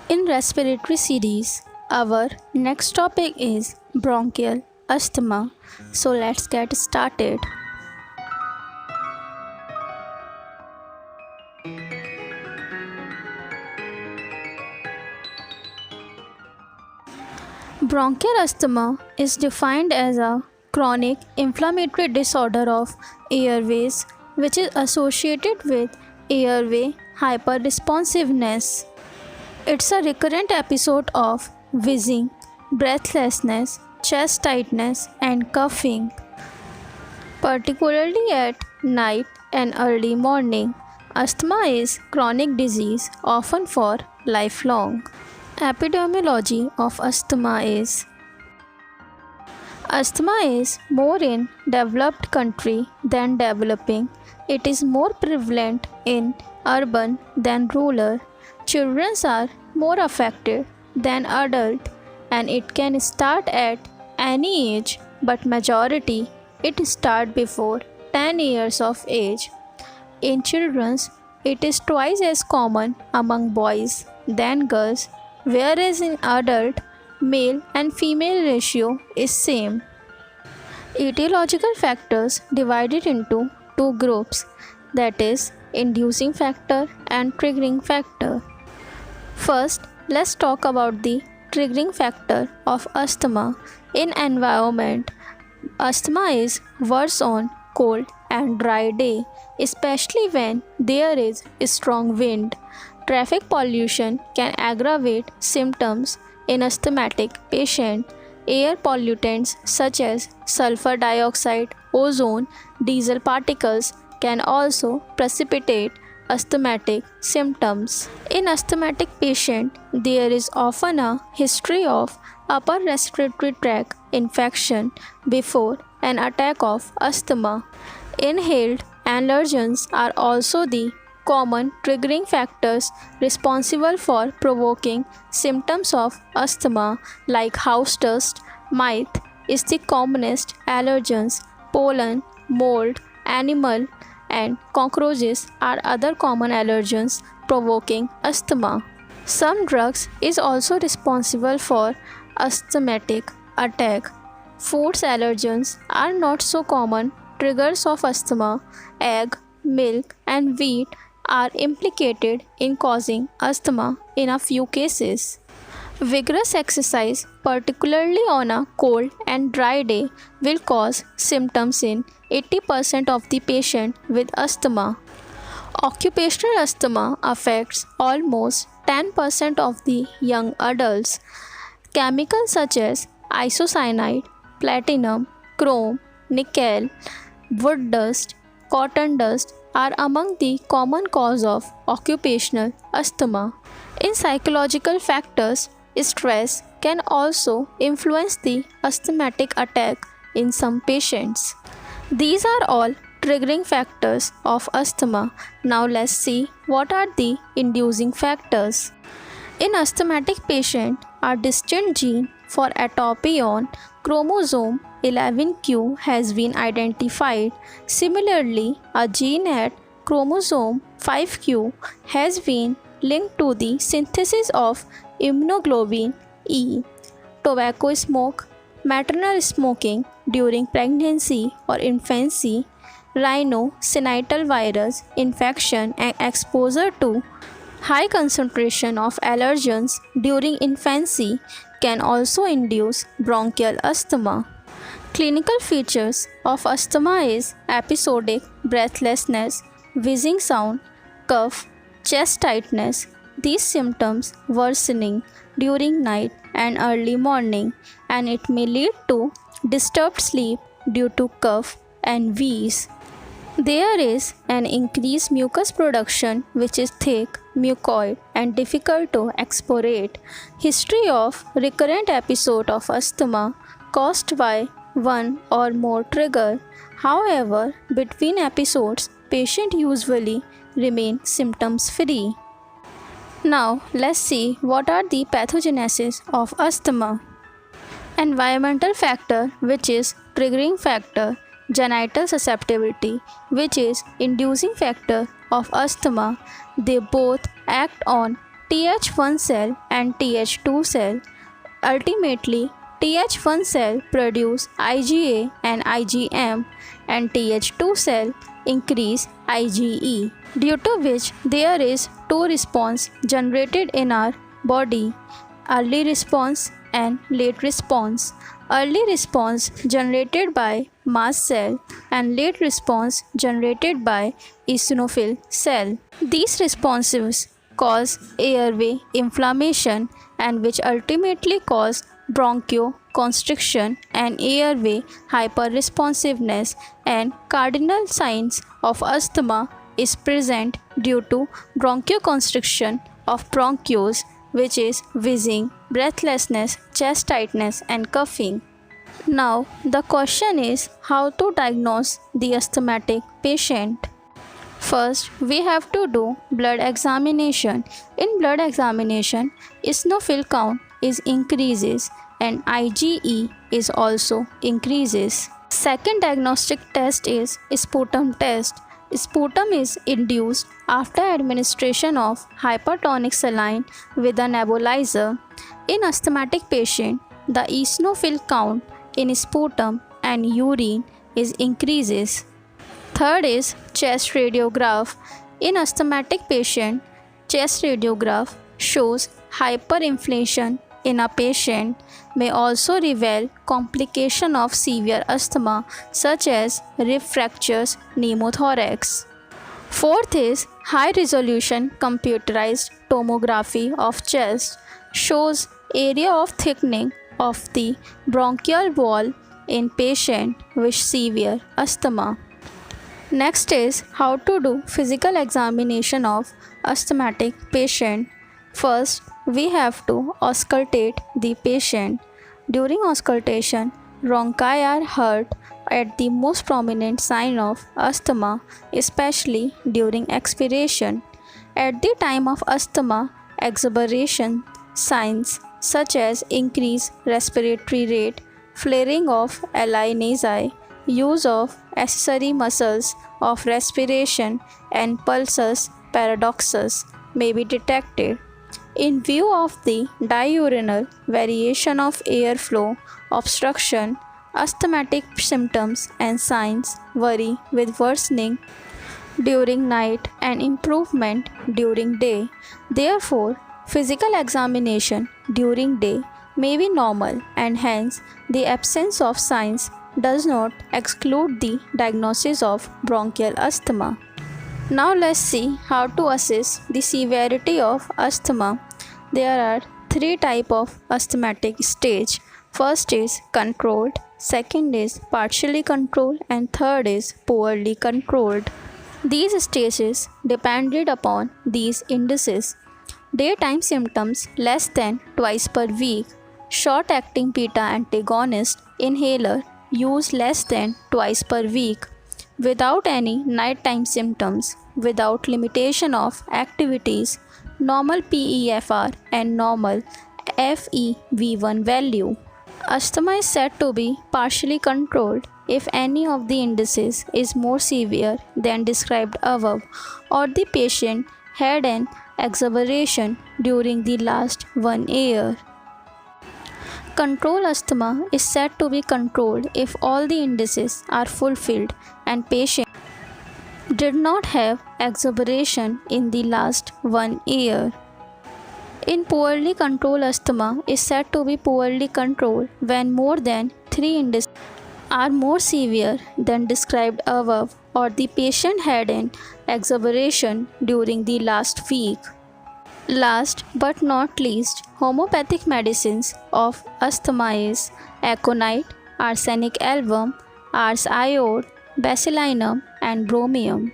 In respiratory series, our next topic is bronchial asthma. So let's get started. Bronchial asthma is defined as a chronic inflammatory disorder of airways which is associated with airway hyperresponsiveness. It's a recurrent episode of wheezing, breathlessness, chest tightness, and coughing, particularly at night and early morning. Asthma is chronic disease, often for lifelong. Epidemiology of asthma is more in developed country than developing. It is more prevalent in urban than rural. Children are more affected than adults and it can start at any age, but majority it start before 10 years of age. In children, it is twice as common among boys than girls, whereas in adult, male and female ratio is same. Etiological factors divided into two groups, that is inducing factor and triggering factor. First, let's talk about the triggering factor of asthma. In environment, asthma is worse on cold and dry day, especially when there is strong wind. Traffic pollution can aggravate symptoms in asthmatic patients. Air pollutants such as sulfur dioxide, ozone, diesel particles can also precipitate asthmatic symptoms. In asthmatic patient, there is often a history of upper respiratory tract infection before an attack of asthma. Inhaled allergens are also the common triggering factors responsible for provoking symptoms of asthma, like house dust. Mite is the commonest allergens. Pollen, mold, animal and cockroaches are other common allergens provoking asthma. Some drugs is also responsible for asthmatic attack. Foods allergens are not so common triggers of asthma. Egg, milk and wheat are implicated in causing asthma in a few cases. Vigorous exercise, particularly on a cold and dry day, will cause symptoms in 80% of the patient with asthma. Occupational asthma affects almost 10% of the young adults. Chemicals such as isocyanate, platinum, chrome, nickel, wood dust, cotton dust are among the common cause of occupational asthma. In psychological factors, stress can also influence the asthmatic attack in some patients. These are all triggering factors of asthma. Now let's see what are the inducing factors. In asthmatic patient, a distinct gene for atopy on chromosome 11q has been identified. Similarly, a gene at chromosome 5q has been linked to the synthesis of immunoglobulin E. Tobacco smoke, maternal smoking during pregnancy or infancy, rhinogenital virus infection and exposure to high concentration of allergens during infancy can also induce bronchial asthma. Clinical features of asthma is episodic breathlessness, wheezing sound, cough, chest tightness. These symptoms worsening during night and early morning, and it may lead to disturbed sleep due to cough and wheeze. There is an increased mucus production which is thick, mucoid and difficult to expurgate. History of recurrent episode of asthma caused by one or more trigger. However, between episodes, patient usually remain symptoms free. Now let's see what are the pathogenesis of asthma. Environmental factor, which is triggering factor. Genital susceptibility, which is inducing factor of asthma. They both act on Th1 cell and Th2 cell. Ultimately, Th1 cell produce IgA and IgM and Th2 cell increase IgE, due to which there is two response generated in our body: early response and late response. Early response generated by mast cell and late response generated by eosinophil cell. These responses cause airway inflammation and which ultimately cause bronchoconstriction and airway hyperresponsiveness, and cardinal signs of asthma is present due to bronchoconstriction of bronchioles, which is wheezing, breathlessness, chest tightness and coughing. Now the question is how to diagnose the asthmatic patient. First, we have to do blood examination. In blood examination, eosinophil count is increases and IgE is also increases. Second diagnostic test is sputum test. Sputum is induced after administration of hypertonic saline with a nebulizer. In asthmatic patient, the eosinophil count in sputum and urine is increases. Third is chest radiograph. In asthmatic patient, chest radiograph shows hyperinflation in a patient, may also reveal complication of severe asthma such as rib fractures, pneumothorax. Fourth is high resolution computerized tomography of chest, shows area of thickening of the bronchial wall in patient with severe asthma. Next is how to do physical examination of asthmatic patient. First, we have to auscultate the patient. During auscultation, bronchi are heard at the most prominent sign of asthma, especially during expiration. At the time of asthma exuberation, signs such as increased respiratory rate, flaring of ali nasi, use of accessory muscles of respiration and pulsus paradoxus may be detected. In view of the diurnal variation of airflow obstruction, asthmatic symptoms and signs vary with worsening during night and improvement during day. Therefore, physical examination during day may be normal, and hence the absence of signs does not exclude the diagnosis of bronchial asthma. Now let's see how to assess the severity of asthma. There are three types of asthmatic stage. First is controlled, second is partially controlled, and third is poorly controlled. These stages depended upon these indices: daytime symptoms less than twice per week, short-acting beta antagonist inhaler used less than twice per week, without any nighttime symptoms, without limitation of activities, normal PEFR and normal FEV1 value. Asthma is said to be partially controlled if any of the indices is more severe than described above, or the patient had an exacerbation during the last 1 year. Control asthma is said to be controlled if all the indices are fulfilled and patient did not have exacerbation in the last 1 year. In poorly controlled, asthma is said to be poorly controlled when more than 3 indices are more severe than described above, or the patient had an exacerbation during the last week. Last but not least, homeopathic medicines of asthma is aconite, arsenic album, ars iode, basilinum and bromium.